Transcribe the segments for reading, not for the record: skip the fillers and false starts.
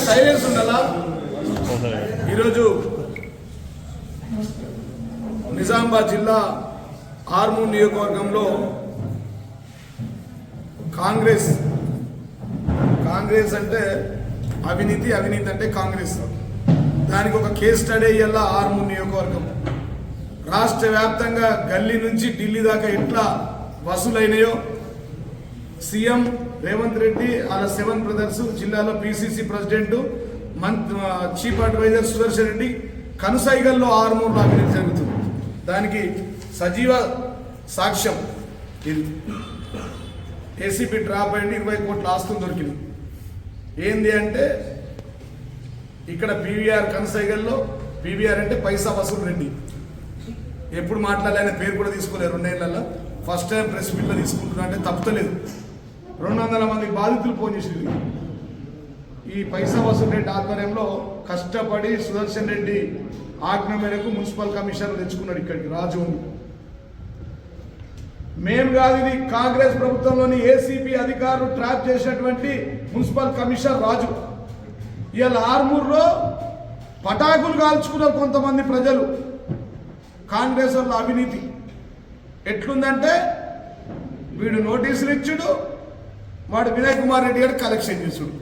Silence ఉండాలా. ఈరోజు నిజామాబాద్ జిల్లా ఆర్మూర్ నియోజకవర్గంలో కాంగ్రెస్ అంటే అవినీతి, అవినీతి అంటే కాంగ్రెస్. దానికి ఒక కేస్ స్టడీ అయ్యేలా ఆర్మూర్ నియోజకవర్గం రాష్ట్ర వ్యాప్తంగా గల్లీ నుంచి ఢిల్లీ దాకా ఎట్లా వసూలైనాయో సీఎం రేవంత్ రెడ్డి అలా 7 బ్రదర్స్ జిల్లాలో PCC president chief advisor Sudarshan Reddy కనుసైగల్లో ఆర్మూర్లో అవినీతి జరుగుతుంది. దానికి సజీవ సాక్ష్యం ఇది. ఏసీపీ డ్రాప్ అయ్యింది, 20 కోట్ల ఆస్తులు దొరికింది. ఏంది అంటే ఇక్కడ పీవీఆర్ కనుసైగల్లో, పీవీఆర్ అంటే పైసా వసూలు రెడ్డి. ఎప్పుడు మాట్లాడాలనే పేరు కూడా తీసుకోలేదు. 2 ఏళ్లలో ఫస్ట్ టైం ప్రెస్ మీట్లో తీసుకుంటున్నా అంటే తప్పుతలేదు. 200 మంది బాధితులు ఫోన్ చేసింది. ఈ పైసా వసూలు రెడ్డి ఆధ్వర్యంలో కష్టపడి సుదర్శన్ రెడ్డి ఆజ్ఞ మేరకు మున్సిపల్ కమిషనర్ తెచ్చుకున్నాడు ఇక్కడికి రాజు. మేము కాదు, ఇది కాంగ్రెస్ ప్రభుత్వంలోని ఏసీపీ అధికారులు ట్రాప్ చేసినటువంటి మున్సిపల్ కమిషనర్ రాజు. ఇవాళ ఆర్మూర్లో పటాకులు కాల్చుకున్నారు కొంతమంది ప్రజలు. కాంగ్రెస్ వాళ్ళ అవినీతి ఎట్లుందంటే వీడు నోటీసులు ఇచ్చుడు, వాడు వినయ్ కుమార్ రెడ్డి గారు కలెక్షన్ చేసుడు.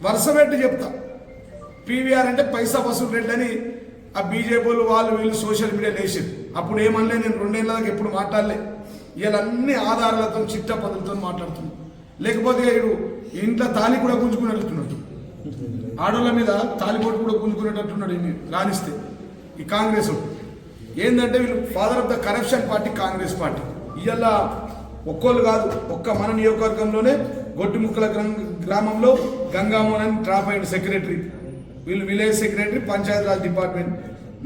వరుస పెట్టి చెప్తా, పీవీఆర్ అంటే పైసా వసూలు రెడ్డి అని ఆ బీజేపీ వాళ్ళు వీళ్ళు సోషల్ మీడియాలో వేసారు. అప్పుడు ఏమనలే, నేను 2 ఏళ్ళ దాకా ఎప్పుడు మాట్లాడలే. ఇలా అన్ని ఆధారాలతో చిట్ట పద్ధతితో మాట్లాడుతున్నాడు. లేకపోతే వీడు ఇంట్లో తాళి కూడా గుంజుకున్నట్లున్నాడు, ఆడోళ్ళ మీద తాలిబోటు కూడా గుంజుకునేటట్టున్నాడు రాణిస్తే. ఈ కాంగ్రెస్ ఏంటంటే వీళ్ళు father of the corruption party Congress party. ఇవాళ ఒక్కోళ్ళు కాదు, ఒక్క మన నియోజకవర్గంలోనే గొట్టిముక్కల గ్రామంలో గంగామోహన్ అని డ్రాప్ అయిన సెక్రటరీ, వీళ్ళు విలేజ్ సెక్రటరీ పంచాయతీరాజ్ డిపార్ట్మెంట్.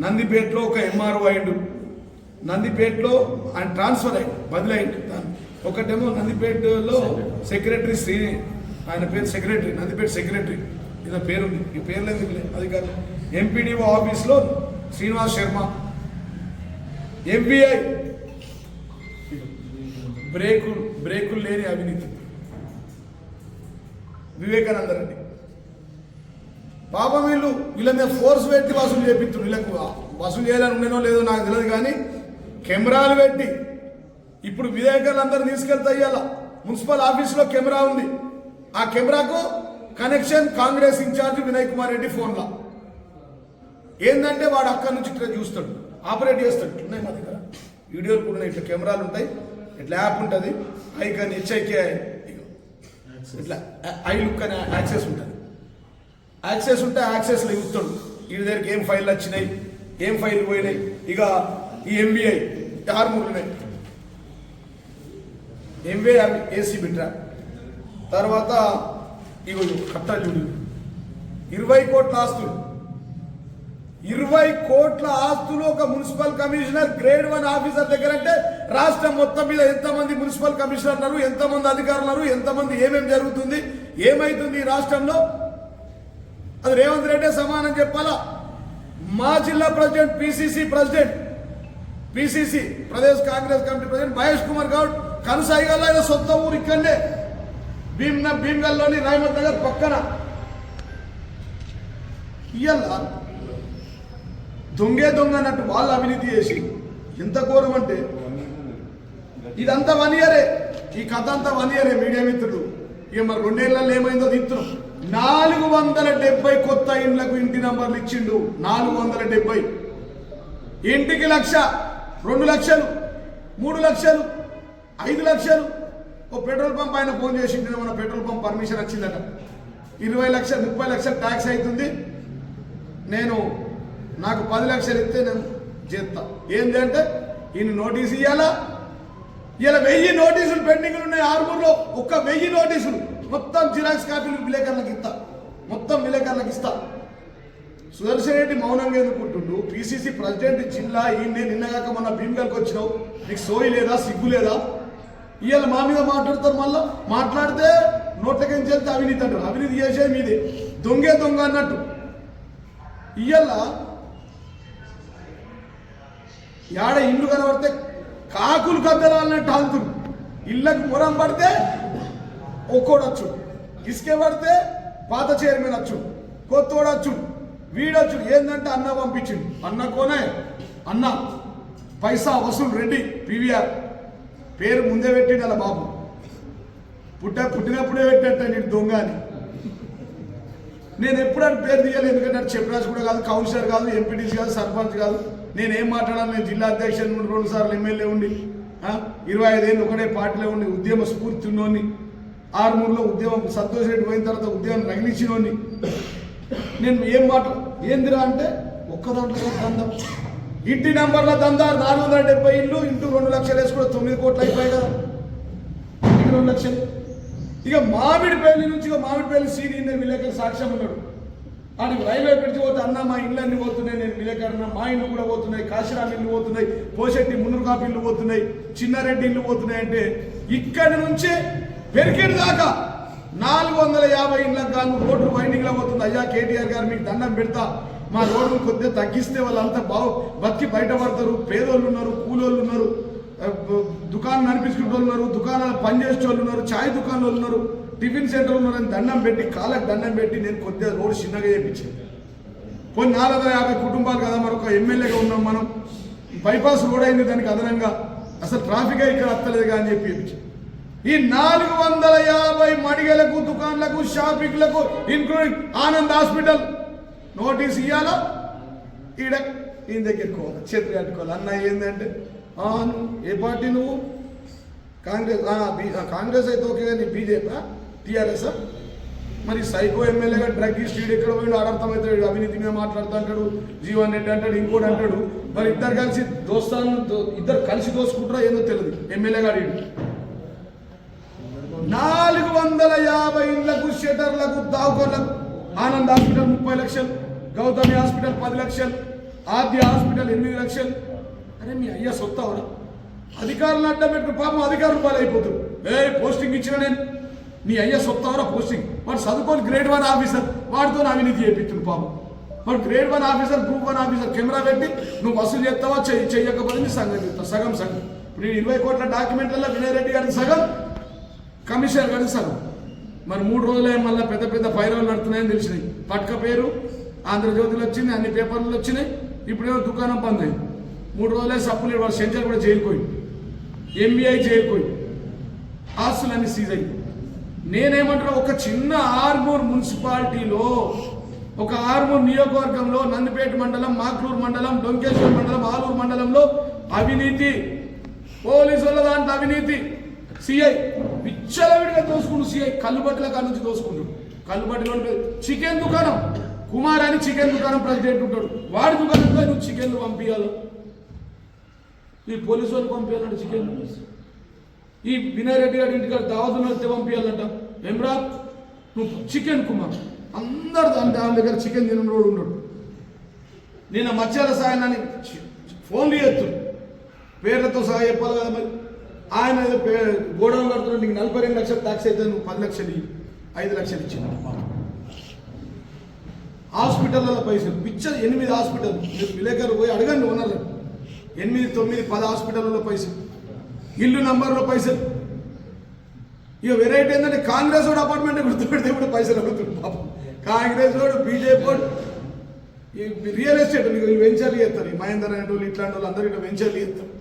నందిపేటలో ఒక ఎంఆర్ఓ అయిండు, నందిపేటలో ఆయన ట్రాన్స్ఫర్ అయ్యి బదిలైండు. ఒకటేమో నందిపేటలో సెక్రటరీ శ్రీ, ఆయన పేరు సెక్రటరీ, నందిపేట సెక్రటరీ, ఇలా పేరుంది. ఈ పేర్లు ఎందుకు అది కాదు. ఎంపీడీఓ ఆఫీస్లో శ్రీనివాస్ శర్మ, ఎంబీఐ బ్రేకులు లేని అవినీతి. వివేకానంద రెడ్డి పాపం వీళ్ళ మీద ఫోర్స్ పెట్టి వసూలు చేపిస్తారు. వీళ్ళకు వసూలు చేయాలని ఉండేనో లేదో నాకు తెలియదు, కానీ కెమెరాలు పెట్టి ఇప్పుడు వివేకానందరూ తీసుకెళ్తా ఇయ్యాల మున్సిపల్ ఆఫీసులో కెమెరా ఉంది. ఆ కెమెరాకు కనెక్షన్ కాంగ్రెస్ ఇన్ఛార్జ్ వినయ్ కుమార్ రెడ్డి ఫోన్లో. ఏంటంటే వాడు అక్కడి నుంచి ఇట్లా చూస్తాడు, ఆపరేట్ చేస్తాడు. ఉన్నాయి మా దగ్గర వీడియోలు కూడా ఇట్లా కెమెరాలు ఉంటాయి, ఇట్లా యాప్ ఉంటుంది, ఐకాన్ హెచ్ఐకే ఇట్లా ఐ లుక్ అనే యాక్సెస్ ఉంటుంది. యాక్సెస్ ఉంటే యాక్సెస్లో చూస్తాడు వీడి దగ్గరికి ఏం ఫైల్ వచ్చినాయి, ఏం ఫైల్ పోయినాయి. ఇక ఈ ఎంబీఐ ఆర్మూర్లున్నాయి, ఎంబీఐ ఏసీబీ ట్రాప్. తర్వాత ఇగో కట్టాలు చూడు, 20 కోట్ల ఆస్తులు. 20 కోట్ల ఆస్తులు ఒక మున్సిపల్ కమిషనర్ గ్రేడ్ 1 ఆఫీసర్ దగ్గర అంటే రాష్ట్రం మొత్తం మీద ఎంతమంది మున్సిపల్ కమిషనర్ ఉన్నారు, ఎంతమంది అధికారులు ఉన్నారు, ఎంతమంది ఏమేమి జరుగుతుంది, ఏమైతుంది ఈ రాష్ట్రంలో, అది రేవంత్ రెడ్డి సమానం చెప్పాలా. మా జిల్లా president, PCC Pradesh Congress committee president Mahesh Kumar Goud కనుసాయిగల్లో ఆయన సొంత ఊరు ఇక్కడనే భీమ్గల్లోని రాయమత్ నగర్ పక్కన. ఇయ్యాల దొంగ అన్నట్టు వాళ్ళు అవినీతి చేసి ఎంత ఘోరం అంటే ఇదంతా 1 ఇయరే, ఈ కథ అంతా 1 ఇయరే. మీడియా మిత్రుడు ఇక మరి 2 ఏళ్లలో ఏమైందో తింటున్నాం. 470 కొత్త ఇండ్లకు ఇంటి నంబర్లు ఇచ్చిండు. 470 ఇంటికి 1,00,000, 2 లక్షలు, 3 లక్షలు, 5 లక్షలు. ఓ పెట్రోల్ పంప్ ఆయన ఫోన్ చేసిండు, మన పెట్రోల్ పంప్ పర్మిషన్ వచ్చిందట, 20 లక్షలు 30 లక్షలు ట్యాక్స్ అవుతుంది, నాకు 10 లక్షలు ఇస్తే నేను చేస్తా. ఏంటంటే ఈయన నోటీసు ఇవ్వాలా. ఇలా 1000 నోటీసులు పెండింగ్లు ఉన్నాయి ఆర్మూర్లో. 1000 నోటీసులు మొత్తం జిరాక్స్ కాపీలు విలేకరులకు ఇస్తా. సుదర్శన్ రెడ్డి మౌనంగా ఎందుకుంటుండు? పిసిసి ప్రెసిడెంట్ జిల్లా ఈయనే. నిన్నగాక మొన్న భీమ్గల్కి వచ్చినావు, నీకు సోయి లేదా, సిగ్గు లేదా? ఇవాళ మా మీద మాట్లాడతారు. మళ్ళా మాట్లాడితే నోట్లకేం చెల్తే అవినీతి అంటారు. అవినీతి చేసేది మీదే, దొంగ అన్నట్టు. ఇవాళ యాడ ఇల్లు కనబడితే కాకులు కద్దలాలన్నట్టు అంతురు. ఇళ్ళకు మురం పడితే ఒక్కోడొచ్చు, ఇసుకే పడితే పాత చైర్మన్ వచ్చుడు, కొత్తోడు వచ్చుడు, వీడొచ్చు. ఏంటంటే అన్న పంపించిండు. అన్న కోనే అన్న పైసా వసూలు రెడ్డి పివిఆర్ పేరు ముందే పెట్టిండు అలా బాబు. పుట్టినప్పుడే పెట్టినట్ట నేను దొంగ అని. నేను ఎప్పుడని పేరు తీయాలి, ఎందుకంటే చెప్పరాజు కూడా కాదు, కౌన్సిలర్ కాదు, ఎంపీటీసీ కాదు, సర్పంచ్ కాదు. నేనేం మాట్లాడాలి? నేను జిల్లా అధ్యక్షుడు నుండి 2 సార్లు ఎమ్మెల్యే ఉండి 25 ఏళ్ళు ఒకటే పార్టీలో ఉండి ఉద్యమ స్ఫూర్తి ఉన్నోని, ఆర్మూర్లో ఉద్యమం సంతోష్ రెడ్డి పోయిన తర్వాత ఉద్యమం రగిలిచ్చినోని. నేను ఏం ఏందిరా అంటే ఒక్క దాంట్లో దందం, ఇంటి నెంబర్ల దందా 470 ఇల్లు ఇంటూ 2 లక్షలు వేసుకుంటే 9 కోట్లు అయిపోయాయి కదా, 2 లక్షలు. ఇక మామిడిపల్లి నుంచి మామిడిపల్లి సీనియర్ విలేకరు సాక్ష్యం ఉన్నాడు. ఆడికి రైల్వే బ్రిడ్జ్ పోతే అన్న మా ఇళ్ళు అన్ని పోతున్నాయి, నేను విలేకరణ, మా ఇల్లు కూడా పోతున్నాయి, కాశీరామ్ ఇల్లు పోతున్నాయి, పోషెట్టి మున్నూరుకాపు ఇల్లు పోతున్నాయి, చిన్నారెడ్డి ఇల్లు పోతున్నాయి. అంటే ఇక్కడి నుంచే పెరికేడు దాకా 450 ఇళ్ళకు గాను రోడ్లు వైండింగ్లో పోతుంది. అయ్యా కేటీఆర్ గారు మీకు దండం పెడతా, మా రోడ్లు కొద్దిగా తగ్గిస్తే వాళ్ళంతా బతికి బయటపడతారు. పేదోళ్ళు ఉన్నారు, కూలోళ్ళు ఉన్నారు, దుకాణం నడిపించుకునే వాళ్ళు ఉన్నారు, దుకాణాలు పనిచేసే వాళ్ళు ఉన్నారు, ఛాయ్ దుకాణాలు ఉన్నారు, టిఫిన్ సెంటర్లు ఉన్నారని దండం పెట్టి, కాళ్ళకి దండం పెట్టి నేను కొద్దిగా రోడ్డు చిన్నగా చేయించాను. పోనీ 450 కుటుంబాలు కదా, మరొక ఎమ్మెల్యేగా ఉన్నాం మనం. బైపాస్ రోడ్ అయింది దానికి అదనంగా, అసలు ట్రాఫిక్ ఇక్కడ వస్తలేదు అని చెప్పి ఈ 450 మడిగలకు, దుకాణాలకు, షాపింగ్లకు, ఇంక్లూడింగ్ ఆనంద్ హాస్పిటల్ నోటీస్ ఇవ్వాలా? ఈడ ఈయన దగ్గర ఎక్కువ చేతులు కట్టుకోవాలి. అన్న ఏంటంటే ఏ పార్టీ నువ్వు? కాంగ్రెస్. కాంగ్రెస్ అయితే ఓకే, నీ బీజేపీ టీఆర్ఎస్. మరి సైకో ఎమ్మెల్యేగా డ్రగ్గిస్ట్ వీడు ఎక్కడ పోయినా అర్థమవుతాడు, అవినీతి మీద మాట్లాడుతూ అంటాడు, జీవన్ రెడ్డి అంటాడు, ఇంకోటి అంటాడు. మరి ఇద్దరు కలిసి ఇద్దరు కలిసి దోసుకుంటారా ఏందో తెలియదు. ఎమ్మెల్యేగా వీడు 450 ఇళ్లకు, షెటర్లకు, దావుకోర్లకు. ఆనంద్ హాస్పిటల్ 30 లక్షలు, గౌతమి హాస్పిటల్ 10 లక్షలు, ఆద్య హాస్పిటల్ 8 లక్షలు. అరే మీ అయ్యా సొత్తావరా? అధికారులను అడ్డం పెట్టుకుని పాపం అధికారులు పాలైపోతారు. పోస్టింగ్ ఇచ్చిన నేను, నీ అయ్యా సొత్తావరా పోస్టింగ్? వాడు చదువుకొని గ్రేడ్ 1 ఆఫీసర్, వాడితో అవినీతి చేపిస్తుంది పాపం. వాడు grade 1 officer, group 1 officer, camera పెట్టి నువ్వు వసూలు చేస్తావా చెయ్యకపోతే నీ సంగతి చెప్తా. సగం ఇప్పుడు 20 కోట్ల డాక్యుమెంట్లలో వినయ్ రెడ్డి గారికి సగం, కమిషనర్ గారికి సగం. మరి 3 రోజులే మళ్ళీ పెద్ద పెద్ద పైరవులు నడుతున్నాయని తెలిసినాయి. పట్క పేరు ఆంధ్రజ్యోతిలో వచ్చింది, అన్ని పేపర్లు వచ్చినాయి. ఇప్పుడేమో దుకాణం బంద్ అయింది. 3 రోజులే సప్పులు. వాడు సెంచర్ కూడా జైలుపోయి, ఎంబీఐ జైలుపోయి, ఆస్తులన్నీ సీజ్ అయింది. నేనేమంటున్నా, ఒక చిన్న ఆర్మూర్ మున్సిపాలిటీలో, ఒక ఆర్మూర్ నియోజకవర్గంలో, నందిపేట మండలం, మాక్లూరు మండలం, డొంకేశ్వర్ మండలం, ఆలూరు మండలంలో అవినీతి, పోలీసుల దాంట్లో అవినీతి. సిఐ విచ్చలవిడిగా దోసుకుంటు, సిఐ కల్లుబట్టిల కాడ నుంచి దోసుకుంటాడు. కల్లుబట్టిలో చికెన్ దుకాణం, కుమార్ అని చికెన్ దుకాణం ప్రెసిడెంట్ ఉంటాడు. వాడి దుకాణంలో నువ్వు చికెన్లు పంపించాలి, ఈ పోలీసు వాళ్ళు పంపించాలంట చికెన్. ఈ వినయ్ రెడ్డి గారి ఇంటికాడ దావతులు వస్తే పంపించాలంట. ఏమ్రా నువ్వు చికెన్ కుమార్, అందరు దాని దగ్గర చికెన్ తినడు ఉన్నాడు. నేను మత్స్యాల సాయాన్ని ఫోన్లు చేస్తున్నాడు, పేర్లతో సహా చెప్పాలి కదా. మరి ఆయన గోడౌన్ కడుతున్నాడు, నీకు 42 లక్షలు ట్యాక్స్ అయితే నువ్వు 10 లక్షలు 5 లక్షలు ఇచ్చింది. హాస్పిటల్లో పైసలు పిచ్చ 8 హాస్పిటల్. విలేకరు పోయి అడగండి ఓనర్లు, 8, 9, 10 హాస్పిటల్లో పైసలు, ఇల్లు నంబర్లో పైసలు. ఇక వెరైటీ ఏంటంటే కాంగ్రెస్ వాడు అపార్ట్మెంట్ గుర్తుపెడితే కూడా పైసలు అడుగుతుంది పాపం. కాంగ్రెస్ వాడు, బీజేపీ వాడు ఈ రియల్ ఎస్టేట్ వెంచర్లు చేస్తారు. ఈ మహేందర్ అనే వాళ్ళు, ఇట్లాంటి వాళ్ళు అందరూ ఇక్కడ వెంచర్లు చేస్తారు.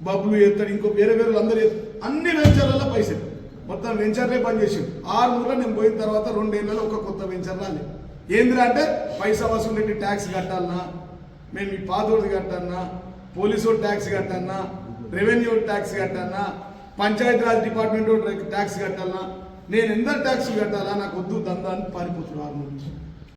బబ్బులు చేస్తాడు, ఇంకో వేరే వాళ్ళు అందరూ చేస్తారు. అన్ని వెంచర్లలో పైసలు, మొత్తం వెంచర్లే పనిచేసాడు. 6 నెలలు నేను పోయిన తర్వాత 2 ఏళ్ళలో ఒక కొత్త వెంచర్ రాలేదు. ఏంద్రా అంటే పైసా వసూలు పెట్టి ట్యాక్స్ కట్టాలన్నా, మేము ఈ పాతోడిది కట్టాలన్నా, పోలీసు ట్యాక్స్ కట్టాలన్నా, రెవెన్యూ ట్యాక్స్ కట్టాలన్నా, పంచాయతీరాజ్ డిపార్ట్మెంట్ ట్యాక్స్ కట్టాలన్నా, నేను ఎంత ట్యాక్స్ కట్టాలా, నాకు వద్దు దందా అని పారిపోతున్నారు. 6 నెలలు